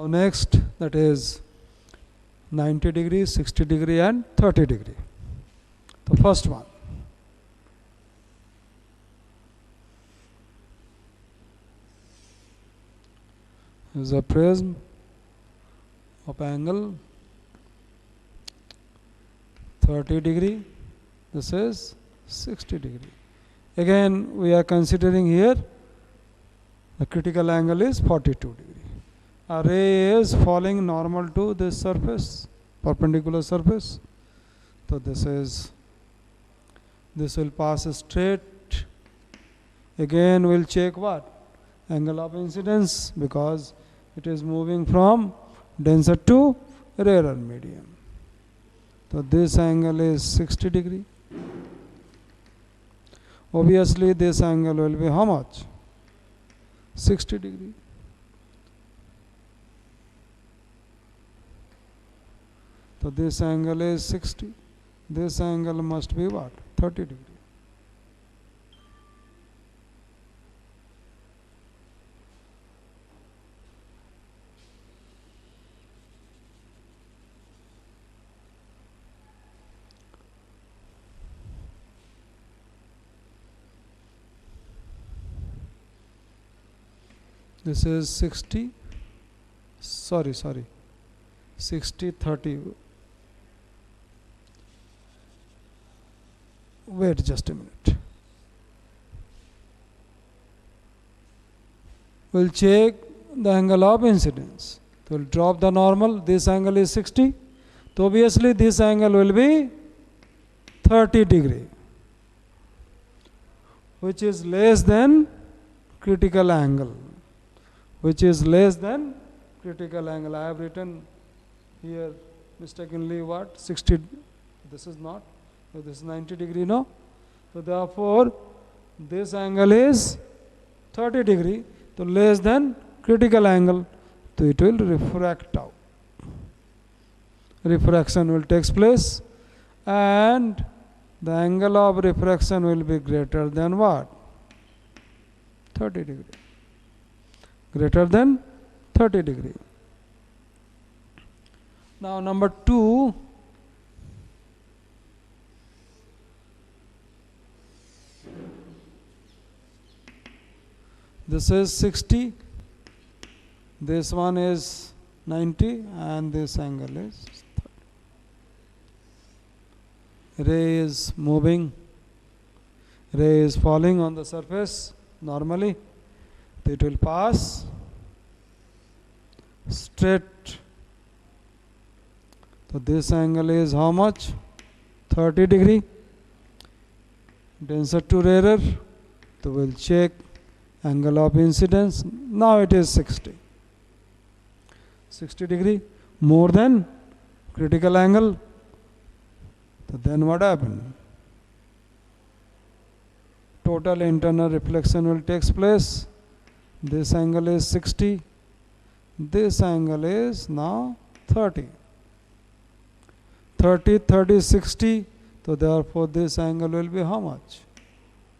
Now next, that is 90 degree, 60 degree and 30 degree. The first one. Is a prism of angle 30 degree. This is 60 degree. Again, we are considering here the critical angle is 42 degree. A ray is falling normal to this surface, perpendicular surface. So this will pass straight. Again, we'll check what? Angle of incidence, because it is moving from denser to rarer medium. So this angle is 60 degree. Obviously this angle will be how much? 60 degree. So this angle is 60. This angle must be what? 30 degree. This is 60, 60, 30. Wait just a minute. We'll check the angle of incidence. So we'll drop the normal. This angle is 60. So obviously this angle will be 30 degree, which is less than critical angle. Which is less than critical angle. I have written here mistakenly what? 60. This is not. So this is 90 degree, no? So therefore, this angle is 30 degree. So less than critical angle. So it will refract out. Refraction will take place. And the angle of refraction will be greater than what? 30 degree. Greater than 30 degree. Now number 2, this is 60, this one is 90 and this angle is 30. Ray is moving, ray is falling on the surface normally. It will pass straight. So this angle is how much? 30 degree. Denser to rarer. So we'll check angle of incidence. Now it is 60. 60 degree. More than critical angle. So then what happened? Total internal reflection will take place. This angle is 60. This angle is now 30. 30, 30, 60. So therefore this angle will be how much?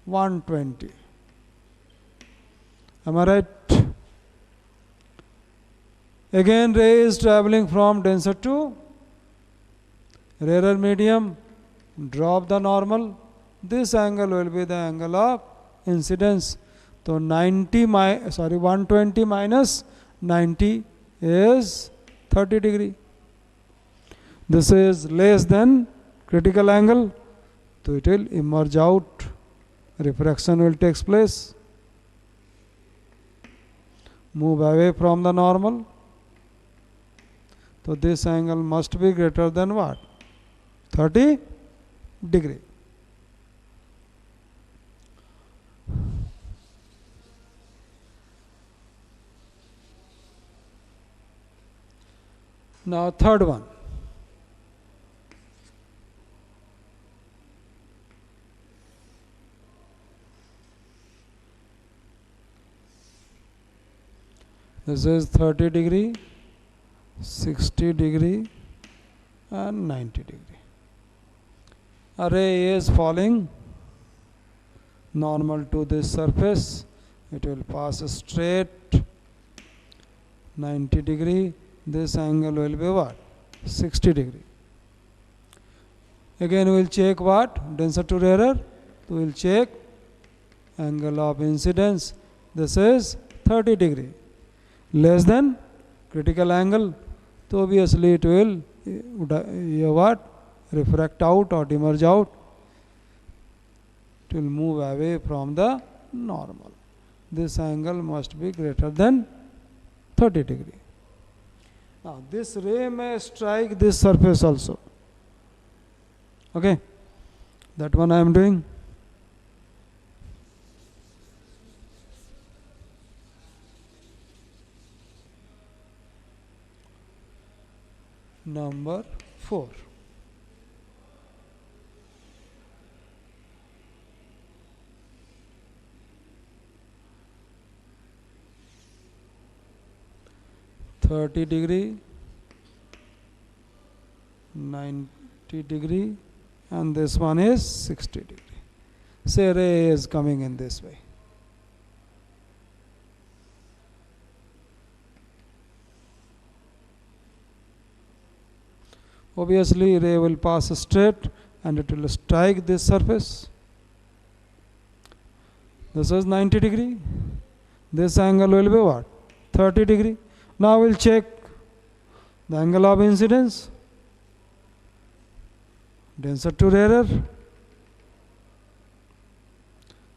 120. Am I right? Again, ray is traveling from denser to rarer medium. Drop the normal. This angle will be the angle of incidence. So 120 minus 90 is 30 degree. This is less than critical angle. So it will emerge out. Refraction will take place. Move away from the normal. So this angle must be greater than what? 30 degree. Now third one. This is 30 degree, 60 degree and 90 degree. A ray is falling normal to this surface. It will pass straight 90 degree, this angle will be what? 60 degree. Again we will check what? Denser to rarer. We will check angle of incidence. This is 30 degree. Less than critical angle. So obviously it will what? Refract out or emerge out. It will move away from the normal. This angle must be greater than 30 degree. Now this ray may strike this surface also. Okay, that one I am doing. Number 4. Thirty degree, 90 degree, and this one is 60 degree. Say ray is coming in this way. Obviously ray will pass straight and it will strike this surface. This is 90 degree. This angle will be what? 30 degree. Now we'll check the angle of incidence. Denser to rarer,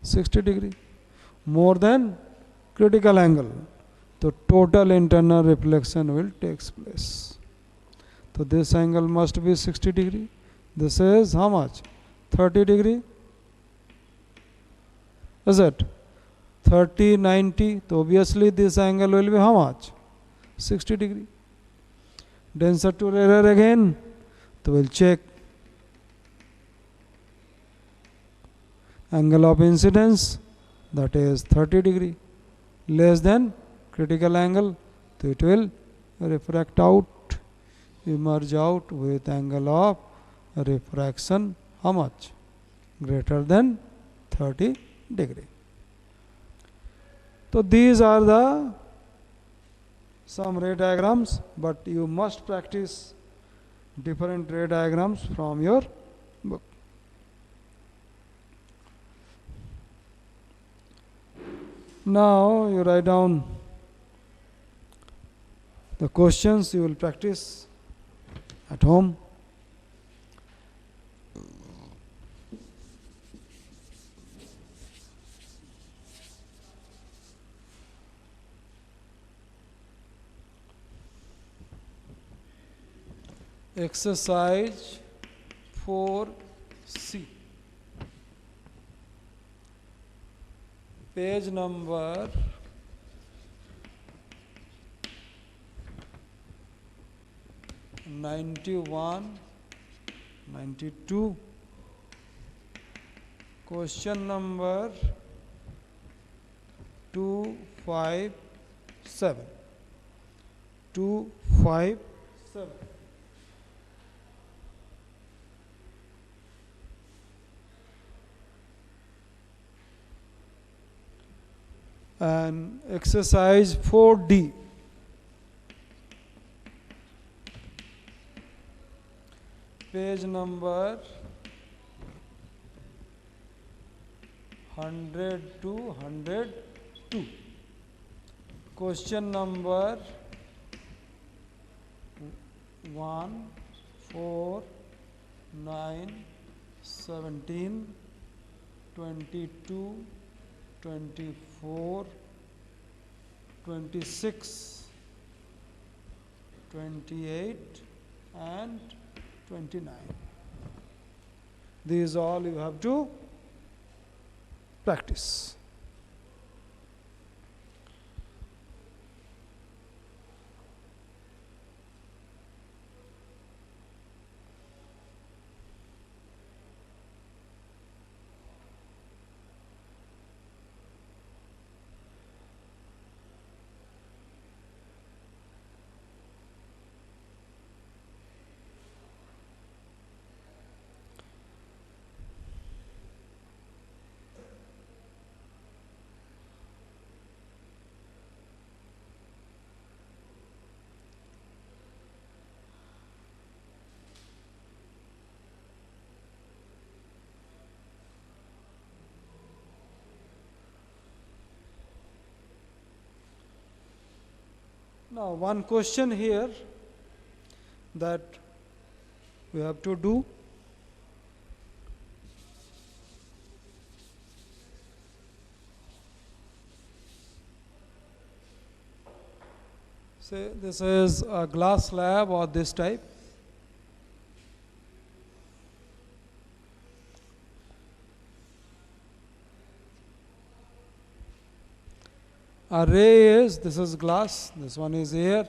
60 degree. More than critical angle. The total internal reflection will take place. So this angle must be 60 degree. This is how much? 30 degree. Is it? 30, 90. So obviously this angle will be how much? 60 degree. Denser to rarer again. So we'll check angle of incidence, that is 30 degree. Less than critical angle. So it will refract out, emerge out with angle of refraction how much? Greater than 30 degree. So these are the some ray diagrams, but you must practice different ray diagrams from your book. Now you write down the questions you will practice at home. Exercise 4C. Page number 91, 92. Question number 257. 257. And exercise 4D. Page number 100 to 102. Question number 1, 4, 9, 17, 22, 24, 26, 28 and 29. These all you have to practice. Now one question here that we have to do. Say this is a glass slab or this type. A ray is, this is glass, this one is air.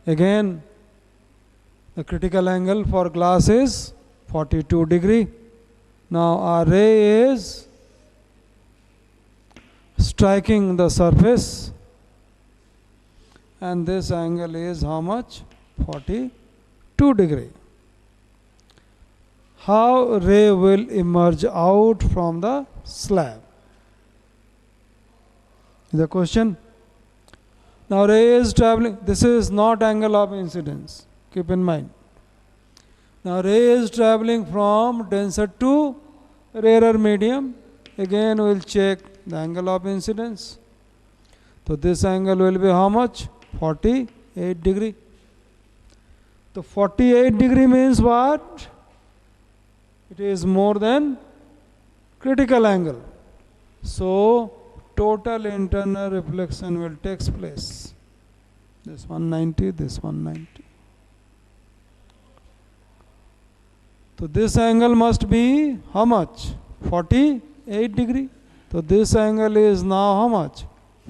Again, the critical angle for glass is 42 degree. Now a ray is striking the surface, and this angle is how much? 42 degree. How ray will emerge out from the slab? The question. Now ray is traveling, this is not angle of incidence, keep in mind. Now ray is traveling from denser to rarer medium. Again we will check the angle of incidence. So this angle will be how much? 48 degree. So 48 degree means what? It is more than critical angle. So total internal reflection will take place. This 190, this 190. So this angle must be how much? 48 degree. So this angle is now how much?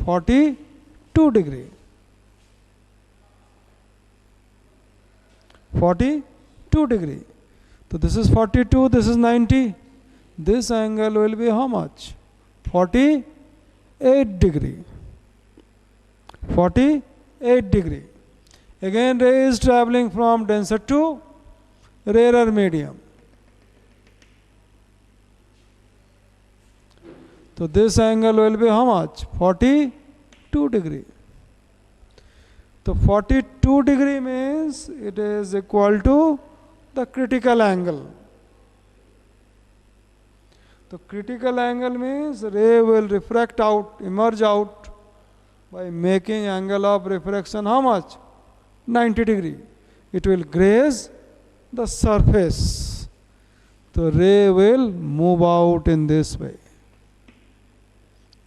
42 degree. 42 degree. So this is 42, this is 90. This angle will be how much? 48 degree. 48 degree. Again ray is traveling from denser to rarer medium. So this angle will be how much? 42 degree. So 42 degree means it is equal to the critical angle. The critical angle means ray will refract out, emerge out by making angle of refraction how much? 90 degree. It will graze the surface. The ray will move out in this way.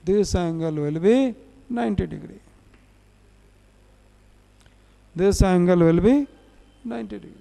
This angle will be 90 degree. This angle will be 90 degree.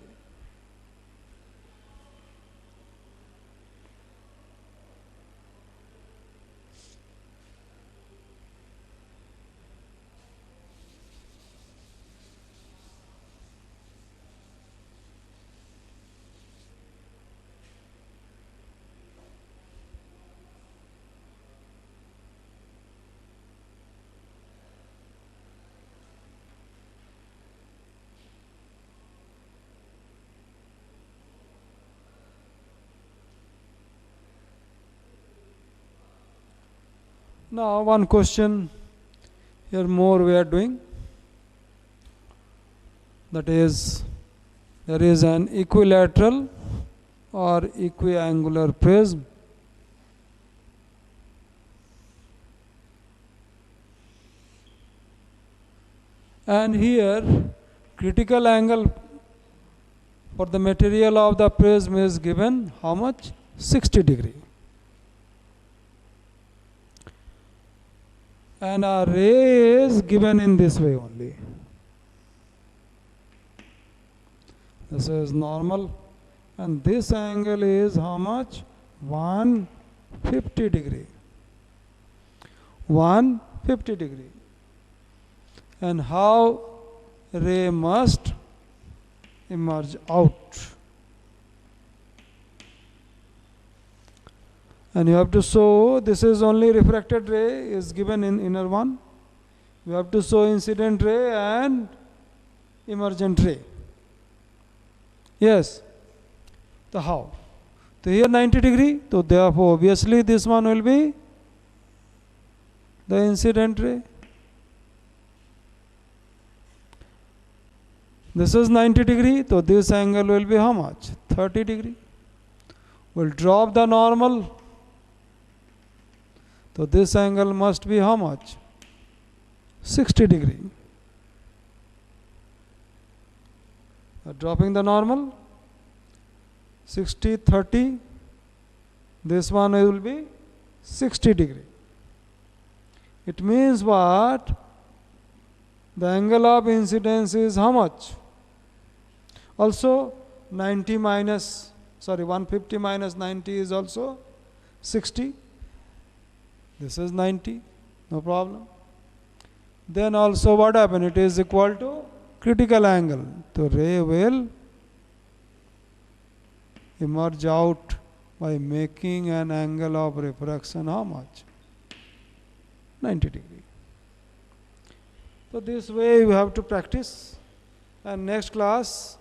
Now one question here more we are doing, that is there is an equilateral or equiangular prism and here critical angle for the material of the prism is given how much? 60 degree. And our ray is given in this way only. This is normal, and this angle is how much? 150 degree. 150 degree. And how ray must emerge out. And you have to show this is only refracted ray is given in inner one. You have to show incident ray and emergent ray. Yes. So how? So here 90 degree. So therefore obviously this one will be the incident ray. This is 90 degree. So this angle will be how much? 30 degree. We'll drop the normal. So this angle must be how much? 60 degree. Dropping the normal, 60, 30, this one will be 60 degree. It means what? The angle of incidence is how much? Also 150 minus 90 is also 60. This is 90, no problem. Then also what happen? It is equal to critical angle. So ray will emerge out by making an angle of refraction how much? 90 degree. So this way you have to practice, and next class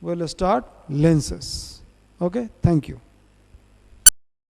we'll start lenses. Okay, thank you.